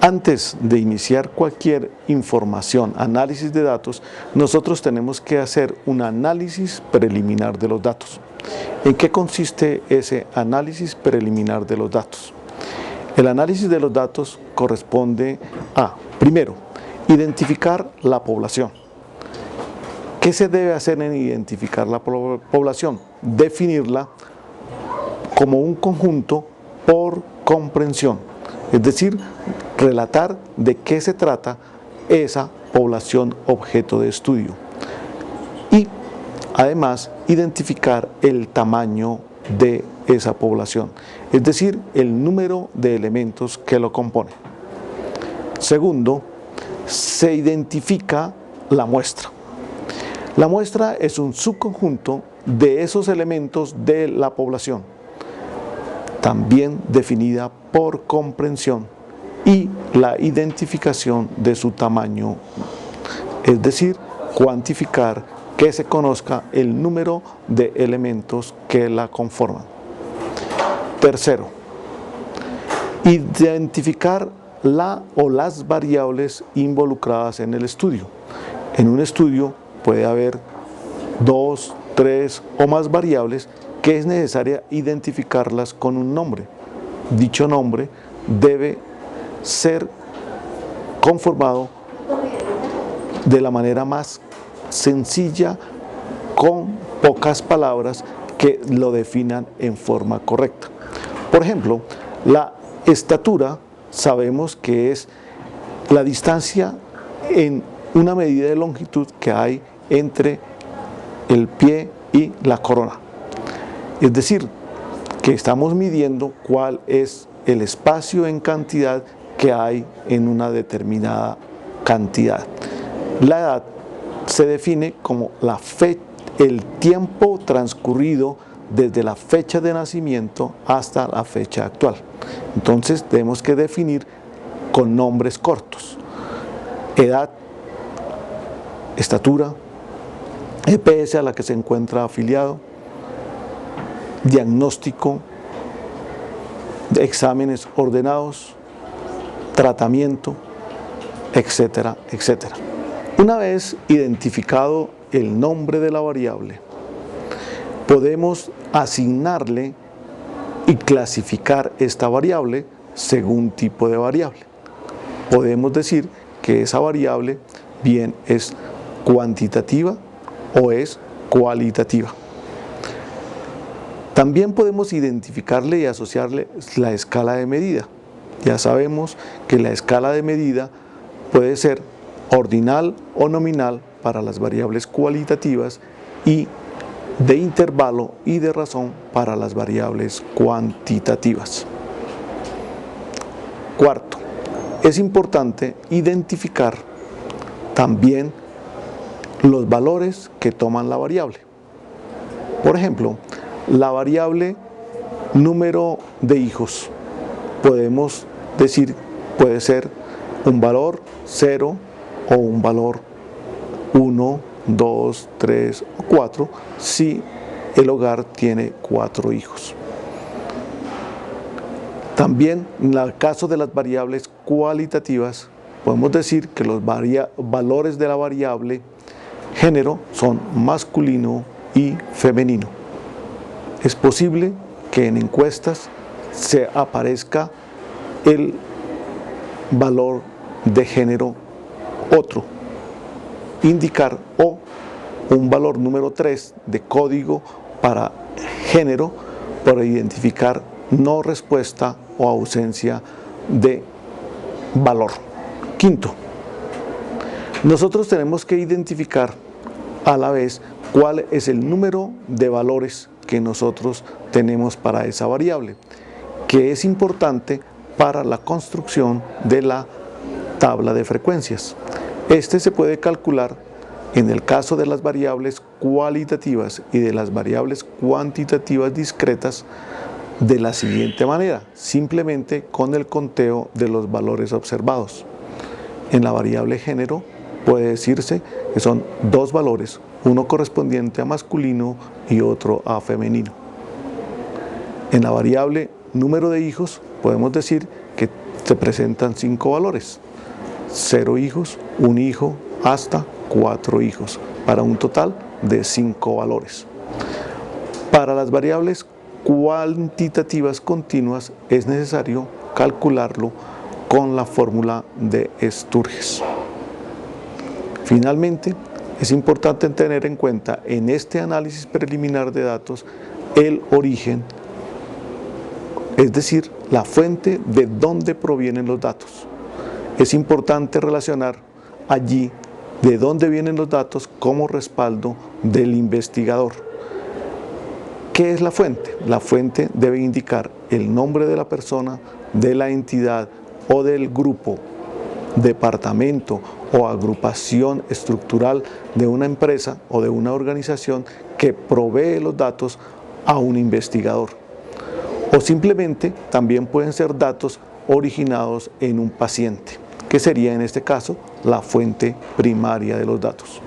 Antes de iniciar cualquier información, análisis de datos, nosotros tenemos que hacer un análisis preliminar de los datos. ¿En qué consiste ese análisis preliminar de los datos? El análisis de los datos corresponde a, primero, identificar la población. ¿Qué se debe hacer en identificar la población? Definirla como un conjunto por comprensión, es decir, relatar de qué se trata esa población objeto de estudio y además identificar el tamaño de esa población, es decir, el número de elementos que lo componen. Segundo, se identifica la muestra. La muestra es un subconjunto de esos elementos de la población, también definida por comprensión, y la identificación de su tamaño, es decir, cuantificar que se conozca el número de elementos que la conforman. Tercero, identificar la o las variables involucradas en el estudio. En un estudio puede haber 2, 3 o más variables que es necesaria identificarlas con un nombre. Dicho nombre debe ser conformado de la manera más sencilla, con pocas palabras que lo definan en forma correcta. Por ejemplo, la estatura sabemos que es la distancia en una medida de longitud que hay entre el pie y la corona. Es decir, que estamos midiendo cuál es el espacio en cantidad que hay en una determinada cantidad. La edad se define como el tiempo transcurrido desde la fecha de nacimiento hasta la fecha actual. Entonces tenemos que definir con nombres cortos: edad, estatura, EPS a la que se encuentra afiliado, diagnóstico, exámenes ordenados, tratamiento, etcétera, etcétera. Una vez identificado el nombre de la variable, podemos asignarle y clasificar esta variable según tipo de variable. Podemos decir que esa variable bien es cuantitativa o es cualitativa. También podemos identificarle y asociarle la escala de medida. Ya sabemos que la escala de medida puede ser ordinal o nominal para las variables cualitativas y de intervalo y de razón para las variables cuantitativas. Cuarto, es importante identificar también los valores que toman la variable. Por ejemplo, la variable número de hijos, podemos decir, puede ser un valor 0 o un valor 1, 2, 3 o 4 si el hogar tiene 4 hijos. También en el caso de las variables cualitativas podemos decir que los valores de la variable género son masculino y femenino. Es posible que en encuestas se aparezca el valor de género otro, indicar, o un valor número 3 de código para género para identificar no respuesta o ausencia de valor. Quinto, nosotros tenemos que identificar a la vez cuál es el número de valores que nosotros tenemos para esa variable, que es importante para la construcción de la tabla de frecuencias. Este se puede calcular en el caso de las variables cualitativas y de las variables cuantitativas discretas de la siguiente manera, simplemente con el conteo de los valores observados. En la variable género puede decirse que son 2 valores, uno correspondiente a masculino y otro a femenino. En la variable número de hijos podemos decir que se presentan 5 valores: 0 hijos, 1 hijo, hasta 4 hijos, para un total de 5 valores. Para las variables cuantitativas continuas es necesario calcularlo con la fórmula de Sturges. Finalmente, es importante tener en cuenta en este análisis preliminar de datos el origen, es decir, la fuente de dónde provienen los datos. Es importante relacionar allí de dónde vienen los datos como respaldo del investigador. ¿Qué es la fuente? La fuente debe indicar el nombre de la persona, de la entidad o del grupo, departamento o agrupación estructural de una empresa o de una organización que provee los datos a un investigador. O simplemente también pueden ser datos originados en un paciente, que sería en este caso la fuente primaria de los datos.